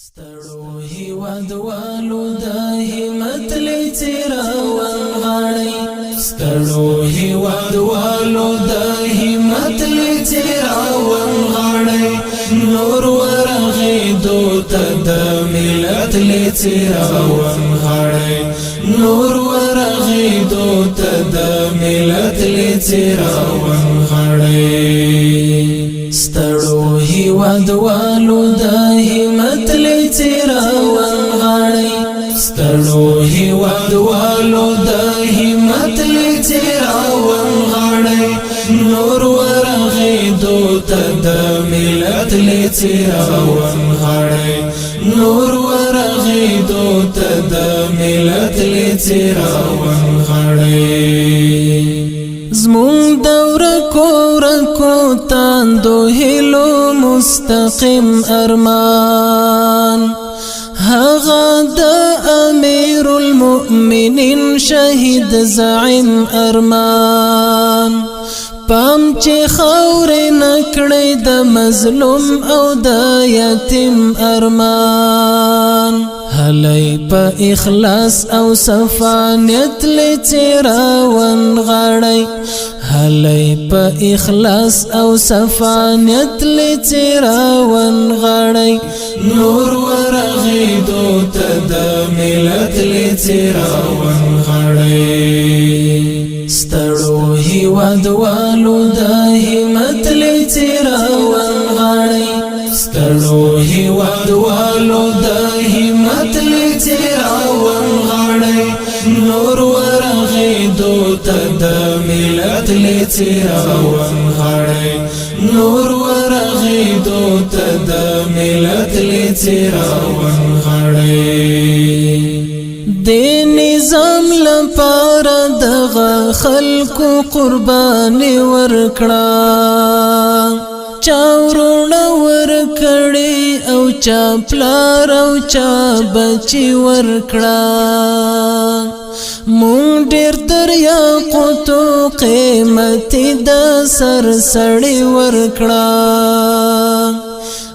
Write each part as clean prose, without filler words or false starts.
ستړو هیوادوالو د همت لڅرا ونغاړي ستړو هیوادوالو د همت لڅرا ونغاړي نور ورغې دوت د ملت لڅرا ونغاړي نور ورغې دوت د ملت لڅرا ونغاړي ستړو هیوادوالو د همت لڅرا ونغاړي ستړو هیوادوالو د همت لڅرا ونغاړي نور ورغې دوت د ملت لڅرا ونغاړي نور ورغې دوت د ملت لڅرا ونغاړي زمون دور کو تاندو هلو مستقیم ارمان هغه د امیر المؤمنین شهید زعیم ارمان پام چې خور نکړې د مظلوم او د یتیم ارمان هلای په اخلاص او صفانیت لڅرا ونغاړي هلای په اخلاص او صفانیت لڅرا ونغاړي نور ورغې دوت د ملت لڅرا ونغاړي ستړو هیوادوالو د همت لڅرا ونغاړي ستړو هیوادوالو د همت لڅرا ونغاړي نور ورغې دوت د ملت لڅرا ونغاړي نور ورغې دوت د ملت لڅرا ونغاړي د نظام لپاره دغه خلکو قرباني ورکړه چا ورونه ورکړي او چا پلار او چا بچي ورکړه مونږ ډېر دریاقوتو قیمتي د سر سړی ورکړه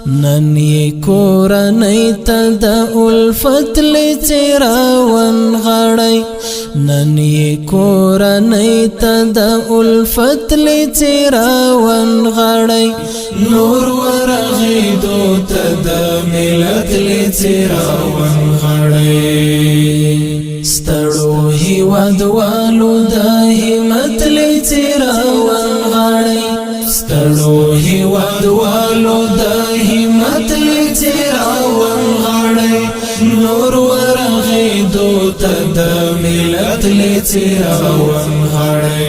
نن یې کورنۍ ته د الفت لڅرا ونغاړي نن یې کورنۍ ته د الفت لڅرا ونغاړي نور ورغې دوت د ملت لڅرا ونغاړي ستړو هیوادوالو د همت لڅرا ونغاړي ستړو هیوادوالو د همت لڅرا ونغاړي نور ورغې دوت د ملت لڅرا ونغاړي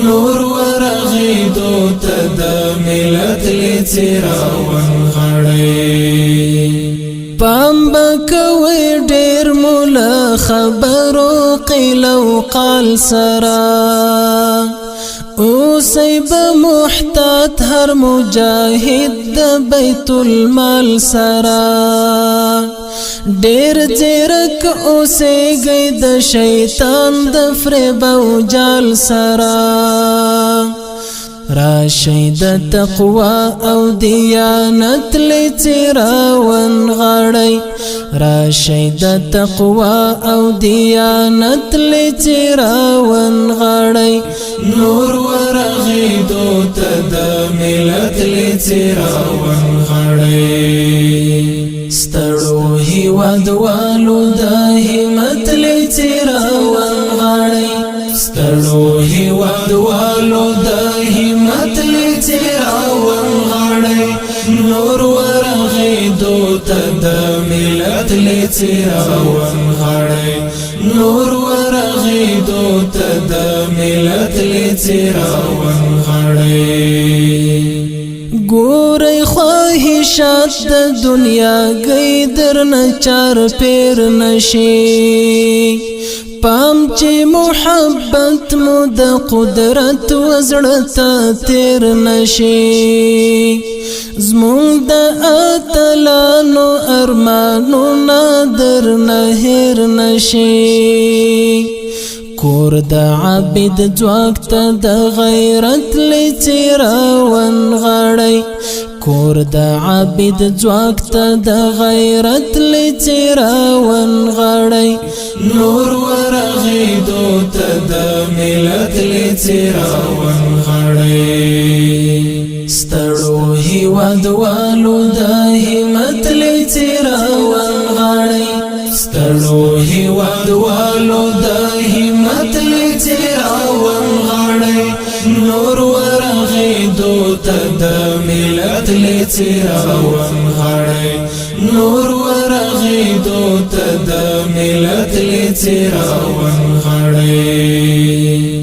نور ورغې دوت د ملت لڅرا ونغاړي پام بکوي ډېر مولا خبرو قیل او قال سرا اوسئ بمحتاط هر مجاهد د بیت المال سرا ډېر زیرک اوسئ د شیطان د فریب او جال سرا راشئ د تقوا او دیانت لڅرا ونغاړي راشئ د تقوا او دیانت لڅرا ونغاړي نور ورغې دوت د ملت لڅرا ونغاړي ستړو هیوادوالو د همت لڅرا ونغاړي ستړو هیوادوالو د همت لڅرا ونغاړي نور ورغې دوت د ملت لڅرا ونغاړي نور ورغې دوت د ملت لڅرا ونغاړي ګورئ خواهشات د دنیا گئی درنه چار پیر نشي پام چې محبت مو د قدرت وزړه ته تیر نشي زمونږ د اتلانو ارمانو نادر نه هیر نشي کور د عابد ځواک ته د غیرت لڅرا ونغاړي کور د عابد ځواک ته د غیرت لڅراون غړی نور ورغیدو ته د ملت لڅراون غړی ستړو هیوادوالو د همت لڅراون غړی ستړو هیوادوالو د همت لڅراون غړی نور ورغیدو ته د ملت لڅراون غړی نور ورغیدو ته د ملت لڅراون غړی